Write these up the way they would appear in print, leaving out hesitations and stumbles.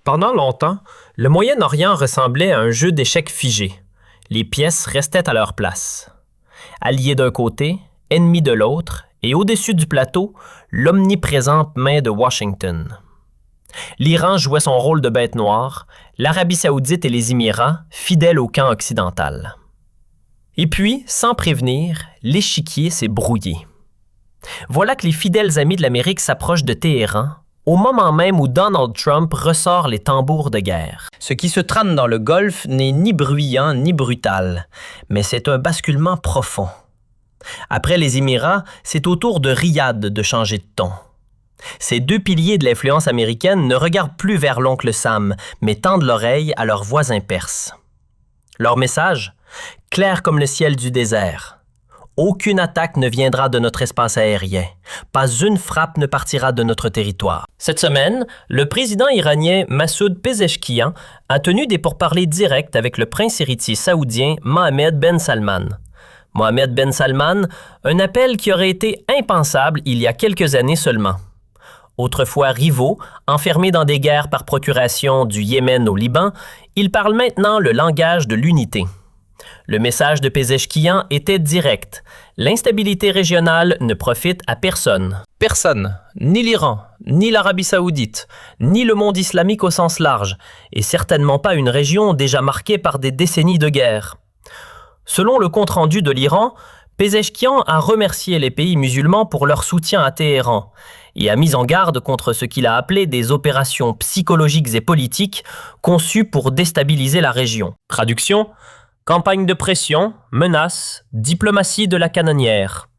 Pendant longtemps, le Moyen-Orient ressemblait à un jeu d'échecs figé. Les pièces restaient à leur place. Alliés d'un côté, ennemis de l'autre, et au-dessus du plateau, l'omniprésente main de Washington. L'Iran jouait son rôle de bête noire, l'Arabie saoudite et les Émirats, fidèles au camp occidental. Et puis, sans prévenir, l'échiquier s'est brouillé. Voilà que les fidèles amis de l'Amérique s'approchent de Téhéran, au moment même où Donald Trump ressort les tambours de guerre. Ce qui se trame dans le Golfe n'est ni bruyant ni brutal, mais c'est un basculement profond. Après les Émirats, c'est au tour de Riyad de changer de ton. Ces deux piliers de l'influence américaine ne regardent plus vers l'oncle Sam, mais tendent l'oreille à leurs voisins perses. Leur message? Clair comme le ciel du désert. Aucune attaque ne viendra de notre espace aérien. Pas une frappe ne partira de notre territoire. Cette semaine, le président iranien Massoud Pezeshkian a tenu des pourparlers directs avec le prince héritier saoudien Mohammed Ben Salman. Mohammed Ben Salman, un appel qui aurait été impensable il y a quelques années seulement. Autrefois rivaux, enfermés dans des guerres par procuration du Yémen au Liban, ils parlent maintenant le langage de l'unité. Le message de Pezeshkian était direct. L'instabilité régionale ne profite à personne. Personne, ni l'Iran, ni l'Arabie saoudite, ni le monde islamique au sens large, et certainement pas une région déjà marquée par des décennies de guerre. Selon le compte-rendu de l'Iran, Pezeshkian a remercié les pays musulmans pour leur soutien à Téhéran et a mis en garde contre ce qu'il a appelé des opérations psychologiques et politiques conçues pour déstabiliser la région. Traduction: campagne de pression, menaces, diplomatie de la canonnière.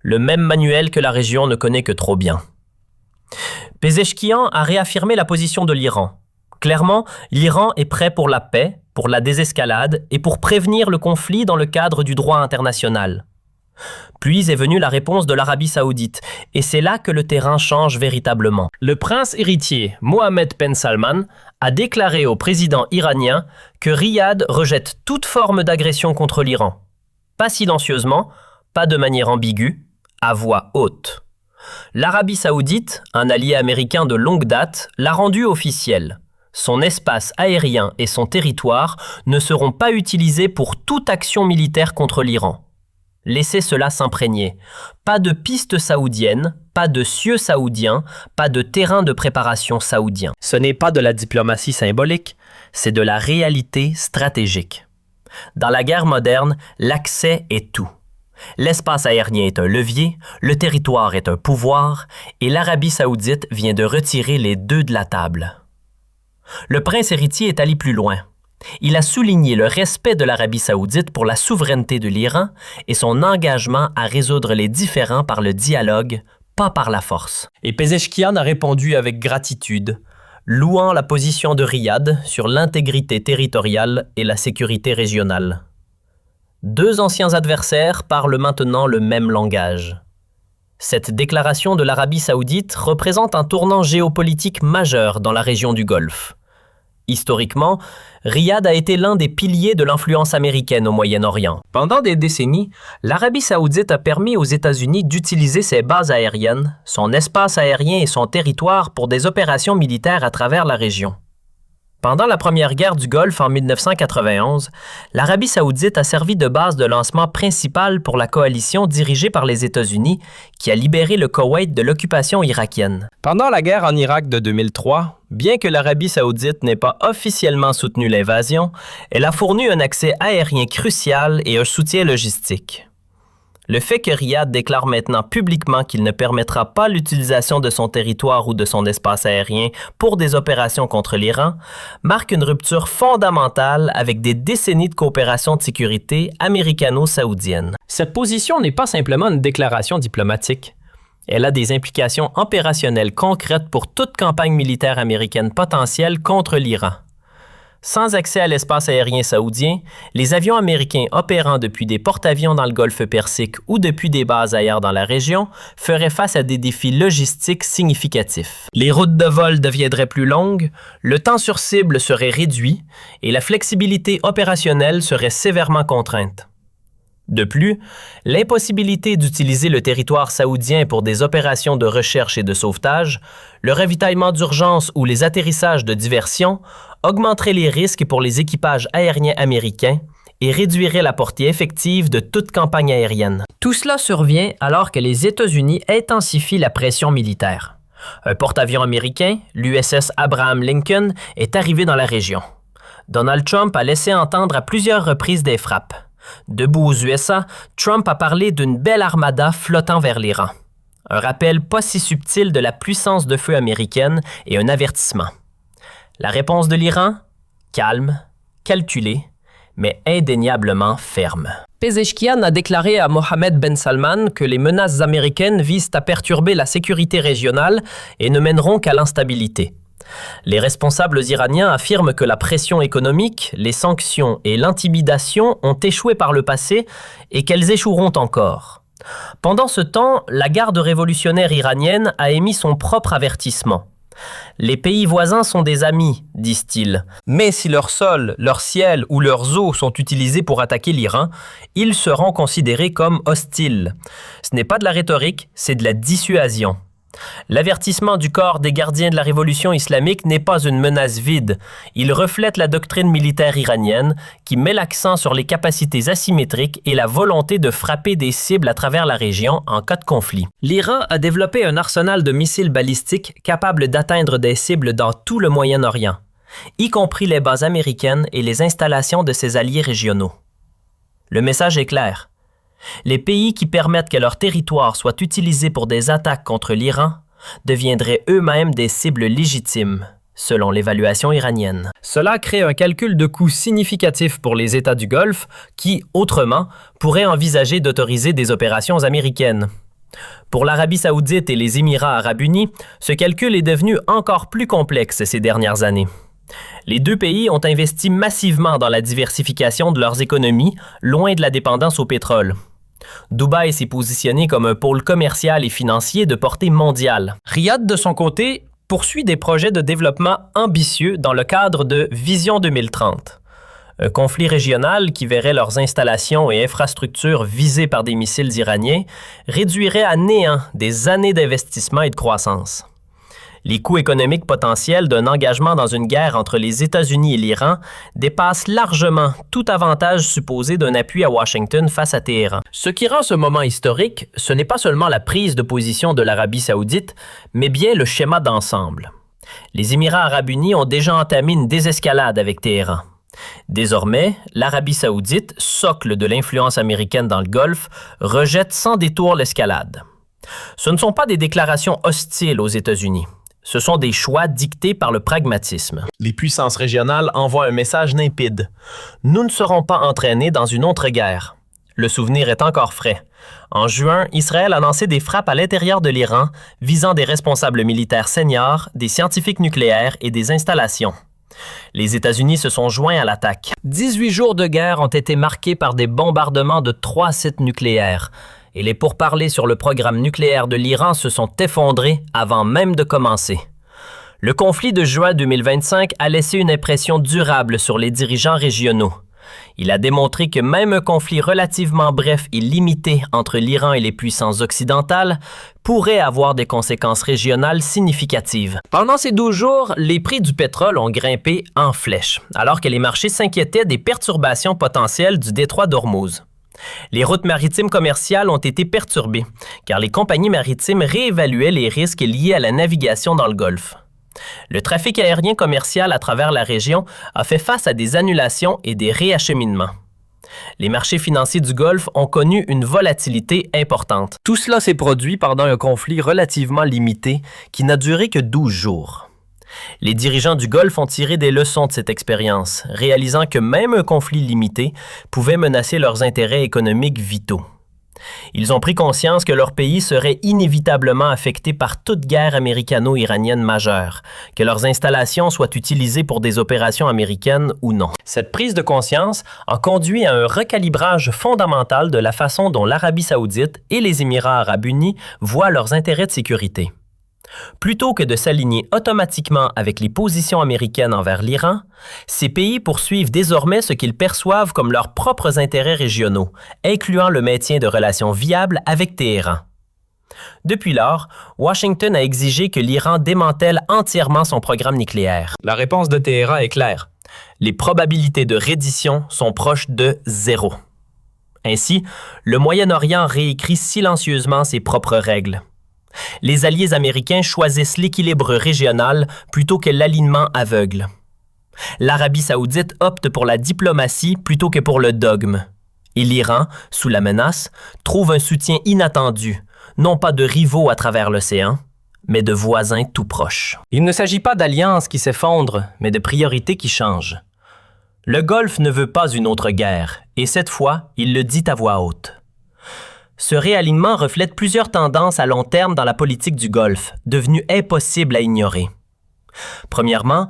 Le même manuel que la région ne connaît que trop bien. Pezeshkian a réaffirmé la position de l'Iran. Clairement, l'Iran est prêt pour la paix, pour la désescalade et pour prévenir le conflit dans le cadre du droit international. Puis est venue la réponse de l'Arabie saoudite, et c'est là que le terrain change véritablement. Le prince héritier Mohammed Ben Salman a déclaré au président iranien que Riyad rejette toute forme d'agression contre l'Iran. Pas silencieusement, pas de manière ambiguë, à voix haute. L'Arabie saoudite, un allié américain de longue date, l'a rendu officiel. Son espace aérien et son territoire ne seront pas utilisés pour toute action militaire contre l'Iran. Laissez cela s'imprégner. Pas de piste saoudienne, pas de cieux saoudiens, pas de terrain de préparation saoudien. Ce n'est pas de la diplomatie symbolique, c'est de la réalité stratégique. Dans la guerre moderne, l'accès est tout. L'espace aérien est un levier, le territoire est un pouvoir, et l'Arabie saoudite vient de retirer les deux de la table. Le prince héritier est allé plus loin. Il a souligné le respect de l'Arabie saoudite pour la souveraineté de l'Iran et son engagement à résoudre les différends par le dialogue, pas par la force. Et Pezeshkian a répondu avec gratitude, louant la position de Riyad sur l'intégrité territoriale et la sécurité régionale. Deux anciens adversaires parlent maintenant le même langage. Cette déclaration de l'Arabie saoudite représente un tournant géopolitique majeur dans la région du Golfe. Historiquement, Riyad a été l'un des piliers de l'influence américaine au Moyen-Orient. Pendant des décennies, l'Arabie saoudite a permis aux États-Unis d'utiliser ses bases aériennes, son espace aérien et son territoire pour des opérations militaires à travers la région. Pendant la première guerre du Golfe en 1991, l'Arabie saoudite a servi de base de lancement principale pour la coalition dirigée par les États-Unis qui a libéré le Koweït de l'occupation irakienne. Pendant la guerre en Irak de 2003, bien que l'Arabie saoudite n'ait pas officiellement soutenu l'invasion, elle a fourni un accès aérien crucial et un soutien logistique. Le fait que Riyad déclare maintenant publiquement qu'il ne permettra pas l'utilisation de son territoire ou de son espace aérien pour des opérations contre l'Iran marque une rupture fondamentale avec des décennies de coopération de sécurité américano-saoudienne. Cette position n'est pas simplement une déclaration diplomatique. Elle a des implications opérationnelles concrètes pour toute campagne militaire américaine potentielle contre l'Iran. Sans accès à l'espace aérien saoudien, les avions américains opérant depuis des porte-avions dans le Golfe Persique ou depuis des bases ailleurs dans la région feraient face à des défis logistiques significatifs. Les routes de vol deviendraient plus longues, le temps sur cible serait réduit et la flexibilité opérationnelle serait sévèrement contrainte. De plus, l'impossibilité d'utiliser le territoire saoudien pour des opérations de recherche et de sauvetage, le ravitaillement d'urgence ou les atterrissages de diversion augmenterait les risques pour les équipages aériens américains et réduirait la portée effective de toute campagne aérienne. Tout cela survient alors que les États-Unis intensifient la pression militaire. Un porte-avions américain, l'USS Abraham Lincoln, est arrivé dans la région. Donald Trump a laissé entendre à plusieurs reprises des frappes. Debout aux USA, Trump a parlé d'une belle armada flottant vers l'Iran. Un rappel pas si subtil de la puissance de feu américaine et un avertissement. La réponse de l'Iran? Calme, calculée, mais indéniablement ferme. Pezeshkian a déclaré à Mohammed Ben Salman que les menaces américaines visent à perturber la sécurité régionale et ne mèneront qu'à l'instabilité. Les responsables iraniens affirment que la pression économique, les sanctions et l'intimidation ont échoué par le passé et qu'elles échoueront encore. Pendant ce temps, la garde révolutionnaire iranienne a émis son propre avertissement. Les pays voisins sont des amis, disent-ils. Mais si leur sol, leur ciel ou leurs eaux sont utilisés pour attaquer l'Iran, ils seront considérés comme hostiles. Ce n'est pas de la rhétorique, c'est de la dissuasion. L'avertissement du corps des gardiens de la révolution islamique n'est pas une menace vide. Il reflète la doctrine militaire iranienne qui met l'accent sur les capacités asymétriques et la volonté de frapper des cibles à travers la région en cas de conflit. L'Iran a développé un arsenal de missiles balistiques capable d'atteindre des cibles dans tout le Moyen-Orient, y compris les bases américaines et les installations de ses alliés régionaux. Le message est clair. Les pays qui permettent que leur territoire soit utilisé pour des attaques contre l'Iran deviendraient eux-mêmes des cibles légitimes, selon l'évaluation iranienne. Cela crée un calcul de coût significatif pour les États du Golfe qui, autrement, pourraient envisager d'autoriser des opérations américaines. Pour l'Arabie saoudite et les Émirats arabes unis, ce calcul est devenu encore plus complexe ces dernières années. Les deux pays ont investi massivement dans la diversification de leurs économies, loin de la dépendance au pétrole. Dubaï s'est positionné comme un pôle commercial et financier de portée mondiale. Riyad, de son côté, poursuit des projets de développement ambitieux dans le cadre de Vision 2030. Un conflit régional qui verrait leurs installations et infrastructures visées par des missiles iraniens réduirait à néant des années d'investissement et de croissance. Les coûts économiques potentiels d'un engagement dans une guerre entre les États-Unis et l'Iran dépassent largement tout avantage supposé d'un appui à Washington face à Téhéran. Ce qui rend ce moment historique, ce n'est pas seulement la prise de position de l'Arabie saoudite, mais bien le schéma d'ensemble. Les Émirats arabes unis ont déjà entamé une désescalade avec Téhéran. Désormais, l'Arabie saoudite, socle de l'influence américaine dans le Golfe, rejette sans détour l'escalade. Ce ne sont pas des déclarations hostiles aux États-Unis. Ce sont des choix dictés par le pragmatisme. Les puissances régionales envoient un message limpide. Nous ne serons pas entraînés dans une autre guerre. Le souvenir est encore frais. En juin, Israël a lancé des frappes à l'intérieur de l'Iran, visant des responsables militaires seniors, des scientifiques nucléaires et des installations. Les États-Unis se sont joints à l'attaque. 18 jours de guerre ont été marqués par des bombardements de 3 sites nucléaires. Et les pourparlers sur le programme nucléaire de l'Iran se sont effondrés avant même de commencer. Le conflit de juin 2025 a laissé une impression durable sur les dirigeants régionaux. Il a démontré que même un conflit relativement bref et limité entre l'Iran et les puissances occidentales pourrait avoir des conséquences régionales significatives. Pendant ces 12 jours, les prix du pétrole ont grimpé en flèche, alors que les marchés s'inquiétaient des perturbations potentielles du détroit d'Ormuz. Les routes maritimes commerciales ont été perturbées, car les compagnies maritimes réévaluaient les risques liés à la navigation dans le Golfe. Le trafic aérien commercial à travers la région a fait face à des annulations et des réacheminements. Les marchés financiers du Golfe ont connu une volatilité importante. Tout cela s'est produit pendant un conflit relativement limité qui n'a duré que 12 jours. Les dirigeants du Golfe ont tiré des leçons de cette expérience, réalisant que même un conflit limité pouvait menacer leurs intérêts économiques vitaux. Ils ont pris conscience que leur pays serait inévitablement affecté par toute guerre américano-iranienne majeure, que leurs installations soient utilisées pour des opérations américaines ou non. Cette prise de conscience a conduit à un recalibrage fondamental de la façon dont l'Arabie saoudite et les Émirats arabes unis voient leurs intérêts de sécurité. Plutôt que de s'aligner automatiquement avec les positions américaines envers l'Iran, ces pays poursuivent désormais ce qu'ils perçoivent comme leurs propres intérêts régionaux, incluant le maintien de relations viables avec Téhéran. Depuis lors, Washington a exigé que l'Iran démantèle entièrement son programme nucléaire. La réponse de Téhéran est claire. Les probabilités de reddition sont proches de 0. Ainsi, le Moyen-Orient réécrit silencieusement ses propres règles. Les alliés américains choisissent l'équilibre régional plutôt que l'alignement aveugle. L'Arabie saoudite opte pour la diplomatie plutôt que pour le dogme. Et l'Iran, sous la menace, trouve un soutien inattendu, non pas de rivaux à travers l'océan, mais de voisins tout proches. Il ne s'agit pas d'alliances qui s'effondrent, mais de priorités qui changent. Le Golfe ne veut pas une autre guerre, et cette fois, il le dit à voix haute. Ce réalignement reflète plusieurs tendances à long terme dans la politique du Golfe, devenues impossibles à ignorer. Premièrement,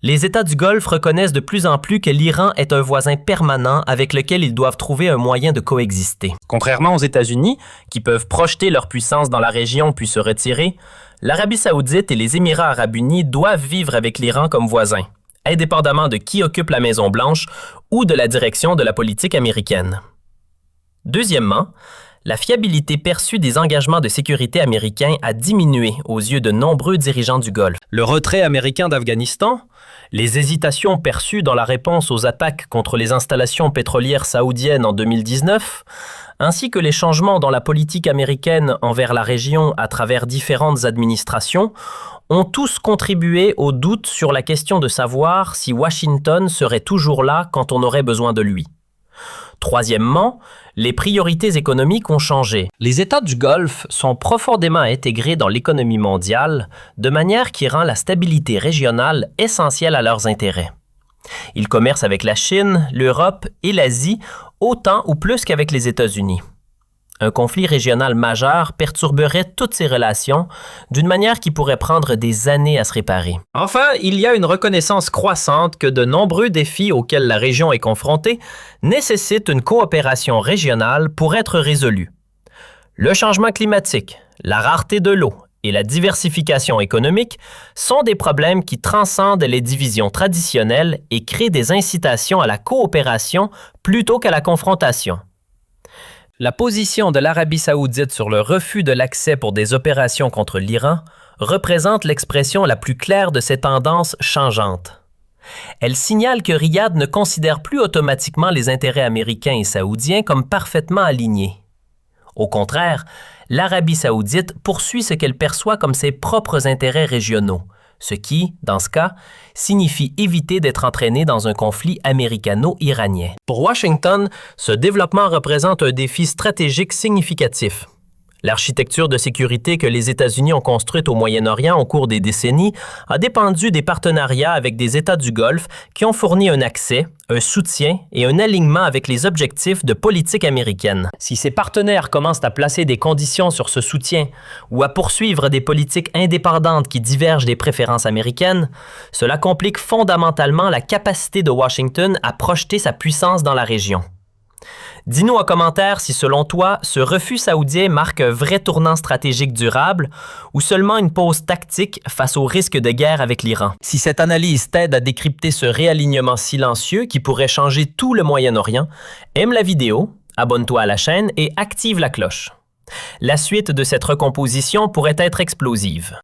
les États du Golfe reconnaissent de plus en plus que l'Iran est un voisin permanent avec lequel ils doivent trouver un moyen de coexister. Contrairement aux États-Unis, qui peuvent projeter leur puissance dans la région puis se retirer, l'Arabie saoudite et les Émirats arabes unis doivent vivre avec l'Iran comme voisins, indépendamment de qui occupe la Maison-Blanche ou de la direction de la politique américaine. Deuxièmement, la fiabilité perçue des engagements de sécurité américains a diminué aux yeux de nombreux dirigeants du Golfe. Le retrait américain d'Afghanistan, les hésitations perçues dans la réponse aux attaques contre les installations pétrolières saoudiennes en 2019, ainsi que les changements dans la politique américaine envers la région à travers différentes administrations, ont tous contribué au doute sur la question de savoir si Washington serait toujours là quand on aurait besoin de lui. Troisièmement, les priorités économiques ont changé. Les États du Golfe sont profondément intégrés dans l'économie mondiale, de manière qui rend la stabilité régionale essentielle à leurs intérêts. Ils commercent avec la Chine, l'Europe et l'Asie autant ou plus qu'avec les États-Unis. Un conflit régional majeur perturberait toutes ces relations d'une manière qui pourrait prendre des années à se réparer. Enfin, il y a une reconnaissance croissante que de nombreux défis auxquels la région est confrontée nécessitent une coopération régionale pour être résolus. Le changement climatique, la rareté de l'eau et la diversification économique sont des problèmes qui transcendent les divisions traditionnelles et créent des incitations à la coopération plutôt qu'à la confrontation. La position de l'Arabie saoudite sur le refus de l'accès pour des opérations contre l'Iran représente l'expression la plus claire de ces tendances changeantes. Elle signale que Riyad ne considère plus automatiquement les intérêts américains et saoudiens comme parfaitement alignés. Au contraire, l'Arabie saoudite poursuit ce qu'elle perçoit comme ses propres intérêts régionaux, ce qui, dans ce cas, signifie éviter d'être entraîné dans un conflit américano-iranien. Pour Washington, ce développement représente un défi stratégique significatif. L'architecture de sécurité que les États-Unis ont construite au Moyen-Orient au cours des décennies a dépendu des partenariats avec des États du Golfe qui ont fourni un accès, un soutien et un alignement avec les objectifs de politique américaine. Si ces partenaires commencent à placer des conditions sur ce soutien ou à poursuivre des politiques indépendantes qui divergent des préférences américaines, cela complique fondamentalement la capacité de Washington à projeter sa puissance dans la région. Dis-nous en commentaire si, selon toi, ce refus saoudien marque un vrai tournant stratégique durable ou seulement une pause tactique face au risque de guerre avec l'Iran. Si cette analyse t'aide à décrypter ce réalignement silencieux qui pourrait changer tout le Moyen-Orient, aime la vidéo, abonne-toi à la chaîne et active la cloche. La suite de cette recomposition pourrait être explosive.